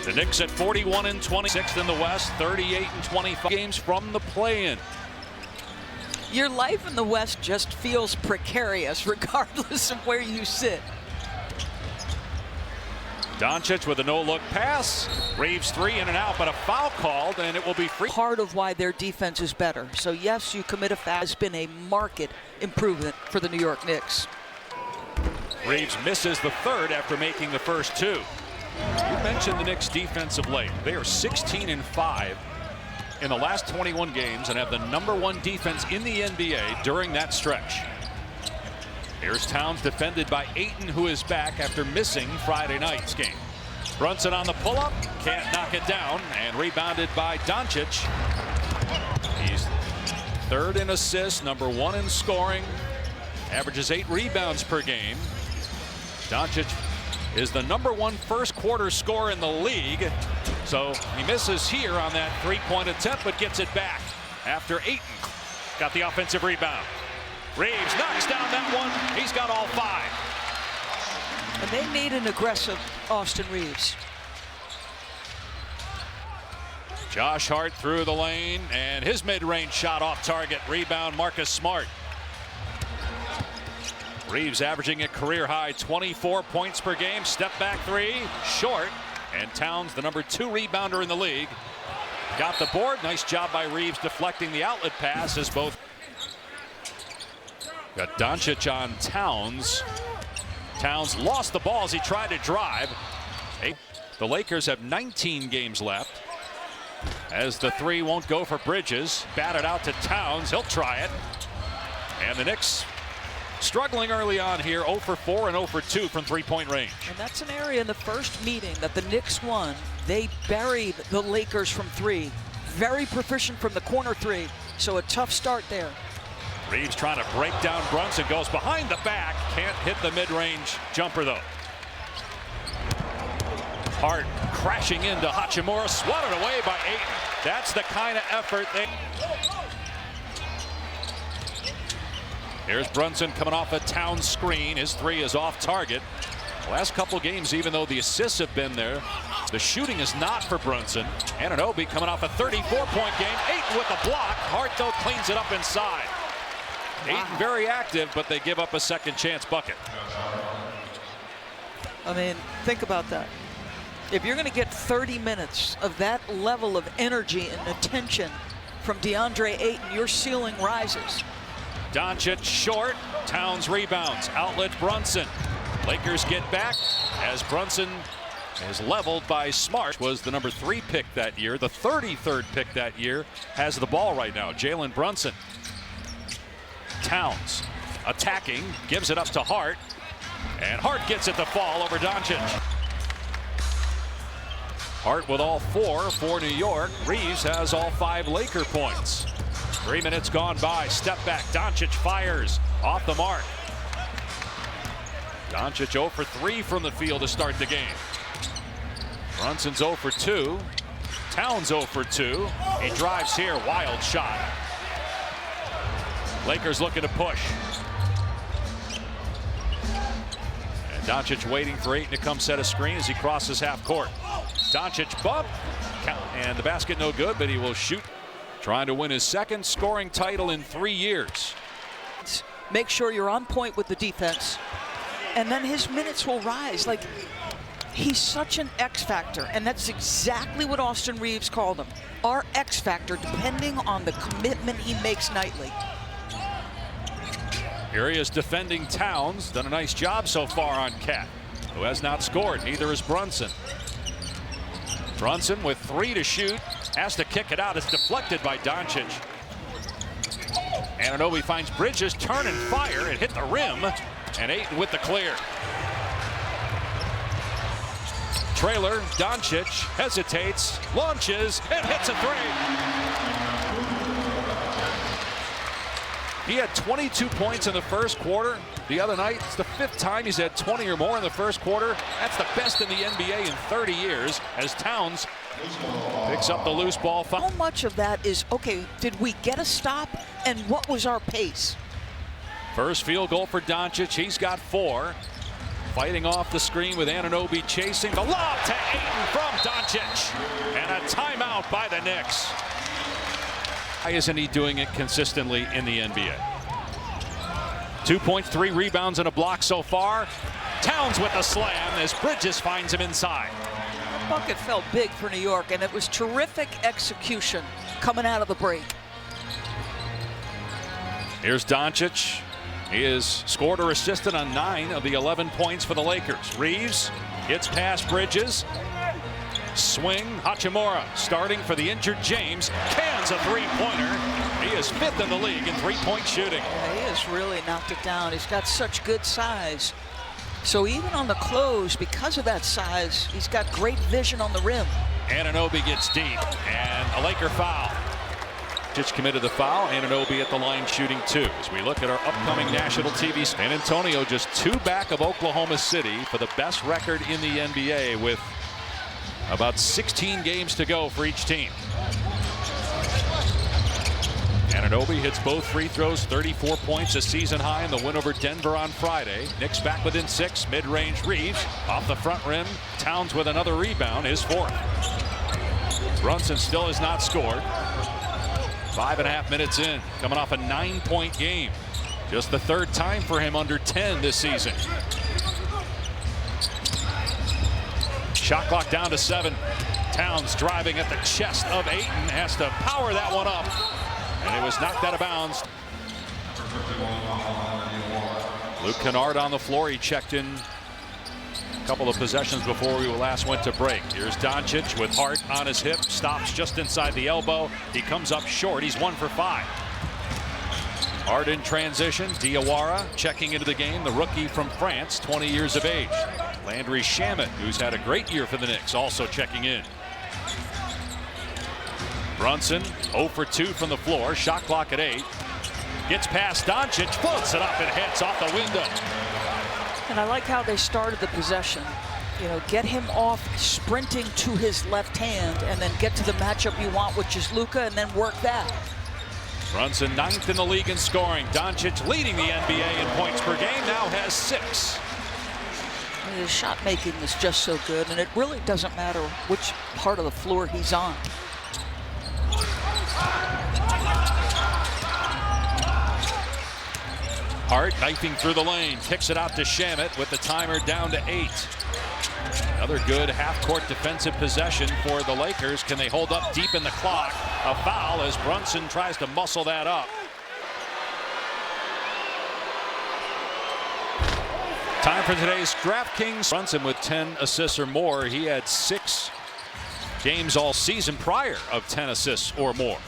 The Knicks at 41-26 in the West, 38-25 games from the play-in. Your life in the West just feels precarious regardless of where you sit. Doncic with a no-look pass. Reeves three in and out, but a foul called, and it will be free. Part of why their defense is better. So yes, you commit a foul. Has been a marked improvement for the New York Knicks. Reeves misses the third after making the first two. You mentioned the Knicks defense of late. They are 16-5 in the last 21 games and have the #1 defense in the NBA during that stretch. Here's Towns defended by Ayton, who is back after missing Friday night's game. Brunson on the pull-up, can't knock it down, and rebounded by Doncic. He's third in assists, #1 in scoring, averages 8 rebounds per game. Doncic is the #1 first quarter scorer in the league. So he misses here on that three-point attempt, but gets it back after Ayton got the offensive rebound. Reeves knocks down that one. He's got all 5. And they need an aggressive Austin Reeves. Josh Hart through the lane, and his mid-range shot off target. Rebound Marcus Smart. Reeves averaging a career-high 24 points per game. Step back three, short. And Towns, the #2 rebounder in the league, got the board. Nice job by Reeves deflecting the outlet pass as both. Got Doncic on Towns. Towns lost the ball as he tried to drive. The Lakers have 19 games left as the three won't go for Bridges. Batted out to Towns. He'll try it. And the Knicks struggling early on here, 0 for 4 and 0 for 2 from three-point range. And that's an area in the first meeting that the Knicks won. They buried the Lakers from 3. Very proficient from the corner 3. So a tough start there. Reeves trying to break down Brunson, goes behind the back. Can't hit the mid-range jumper though. Hart crashing into Hachimura, swatted away by Ayton. That's the kind of effort they. Here's Brunson coming off a Towns screen. His 3 is off target. The last couple games, even though the assists have been there, the shooting is not for Brunson. Anunoby coming off a 34-point game. Ayton with the block. Hart though cleans it up inside. Ayton very active, but they give up a second chance bucket. I mean, think about that. If you're going to get 30 minutes of that level of energy and attention from DeAndre Ayton, your ceiling rises. Doncic short. Towns rebounds. Outlet Brunson. Lakers get back as Brunson is leveled by Smart. Was the #3 pick that year. The 33rd pick that year has the ball right now. Jalen Brunson. Towns attacking, gives it up to Hart, and Hart gets it to fall over Doncic. Hart with all 4 for New York. Reeves has all 5 Laker points. 3 minutes gone by. Step back. Doncic fires off the mark. Doncic 0 for 3 from the field to start the game. Brunson's 0 for 2. Towns 0 for 2. He drives here. Wild shot. Lakers looking to push. And Doncic waiting for Ayton to come set a screen as he crosses half court. Doncic bump. And the basket no good, but he will shoot. Trying to win his 2nd scoring title in 3 years. Make sure you're on point with the defense. And then his minutes will rise. Like, he's such an X factor. And that's exactly what Austin Reeves called him. Our X factor, depending on the commitment he makes nightly. Here he is defending Towns. Done a nice job so far on Cat, who has not scored. Neither is Brunson. Brunson with 3 to shoot. Has to kick it out. It's deflected by Doncic. Anunoby finds Bridges, turn and fire. It hit the rim. And Ayton with the clear. Trailer, Doncic hesitates, launches, and hits a 3. He had 22 points in the first quarter. The other night, it's the 5th time he's had 20 or more in the first quarter. That's the best in the NBA in 30 years as Towns picks up the loose ball. How much of that is, okay, did we get a stop and what was our pace? First field goal for Doncic. He's got 4. Fighting off the screen with Anunoby chasing. The lob to Ayton from Doncic. timeout by the Knicks. Why isn't he doing it consistently in the NBA? 2 points, 3 rebounds, and a block so far. Towns with the slam as Bridges finds him inside. The bucket felt big for New York, and it was terrific execution coming out of the break. Here's Doncic. He has scored or assisted on 9 of the 11 points for the Lakers. Reeves gets past Bridges. Swing. Hachimura starting for the injured James. Cans a three-pointer. He is 5th in the league in three-point shooting. Yeah, he has really knocked it down. He's got such good size. So even on the close, because of that size, he's got great vision on the rim. Anunoby gets deep, and a Laker foul. Doncic committed the foul. Anunoby at the line shooting 2. As we look at our upcoming national TV, San Antonio just 2 back of Oklahoma City for the best record in the NBA with about 16 games to go for each team. Anunoby hits both free throws, 34 points, a season high in the win over Denver on Friday. Knicks back within 6, mid-range Reeves off the front rim. Towns with another rebound, his 4th. Brunson still has not scored. 5.5 minutes in, coming off a 9-point game. Just the 3rd time for him under 10 this season. Shot clock down to 7. Towns driving at the chest of Ayton, has to power that one up, and it was knocked out of bounds. Luke Kennard on the floor. He checked in a couple of possessions before we last went to break. Here's Doncic with Hart on his hip, stops just inside the elbow. He comes up short. He's 1 for 5. Hart in transition. Diawara checking into the game, the rookie from France, 20 years of age. Landry Shamet, who's had a great year for the Knicks, also checking in. Brunson 0 for 2 from the floor. Shot clock at 8. Gets past Doncic, floats it up and hits off the window. And I like how they started the possession. You know, get him off sprinting to his left hand and then get to the matchup you want, which is Luka, and then work that. Brunson 9th in the league in scoring. Doncic leading the NBA in points per game, now has 6. His shot making is just so good, and it really doesn't matter which part of the floor he's on. Hart knifing through the lane, kicks it out to Shamet with the timer down to 8. Another good half-court defensive possession for the Lakers. Can they hold up deep in the clock? A foul as Brunson tries to muscle that up. Time for today's DraftKings. Brunson with 10 assists or more. He had 6 games all season prior of 10 assists or more.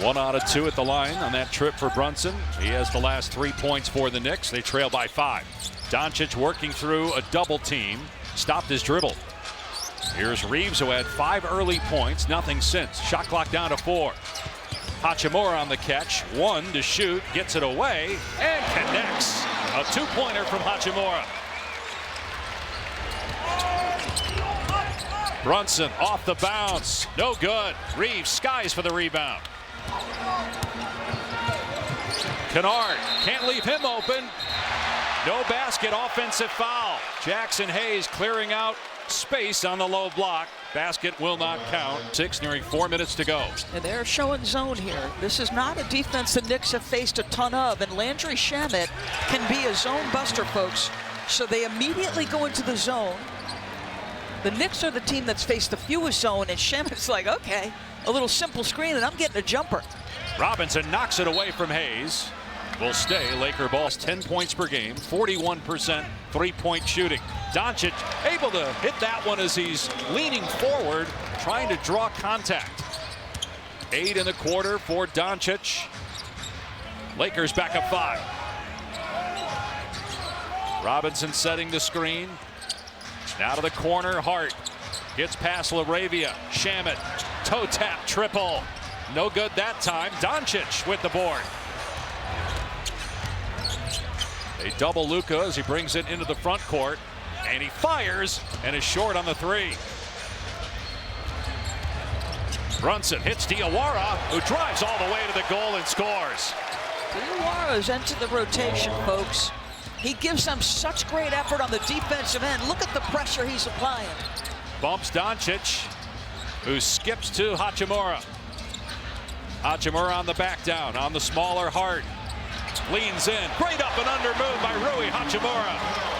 1 out of 2 at the line on that trip for Brunson. He has the last 3 points for the Knicks. They trail by 5. Doncic working through a double team. Stopped his dribble. Here's Reeves, who had 5 early points, nothing since. Shot clock down to 4. Hachimura on the catch, 1 to shoot, gets it away, and connects. A 2-pointer from Hachimura. Brunson off the bounce, no good. Reeves skies for the rebound. Kennard can't leave him open. No basket, offensive foul. Jackson Hayes clearing out space on the low block. Basket will not count. 6, nearing 4 minutes to go. And they're showing zone here. This is not a defense the Knicks have faced a ton of, and Landry Shamet can be a zone buster, folks. So they immediately go into the zone. The Knicks are the team that's faced the fewest zone, and Shamet's like, okay, a little simple screen, and I'm getting a jumper. Robinson knocks it away from Hayes. Will stay. Laker ball's 10 points per game, 41% three-point shooting. Doncic able to hit that one as he's leaning forward, trying to draw contact. 8 in the quarter for Doncic. Lakers back up 5. Robinson setting the screen. Now to the corner. Hart gets past LaRavia. Shamet, toe tap triple. No good that time. Doncic with the board. They double Luka as he brings it into the front court, and he fires and is short on the 3. Brunson hits Diawara, who drives all the way to the goal and scores. Diawara's entered the rotation, folks. He gives them such great effort on the defensive end. Look at the pressure he's applying. Bumps Doncic, who skips to Hachimura. Hachimura on the back down, on the smaller Hart. Leans in. Great up and under move by Rui Hachimura.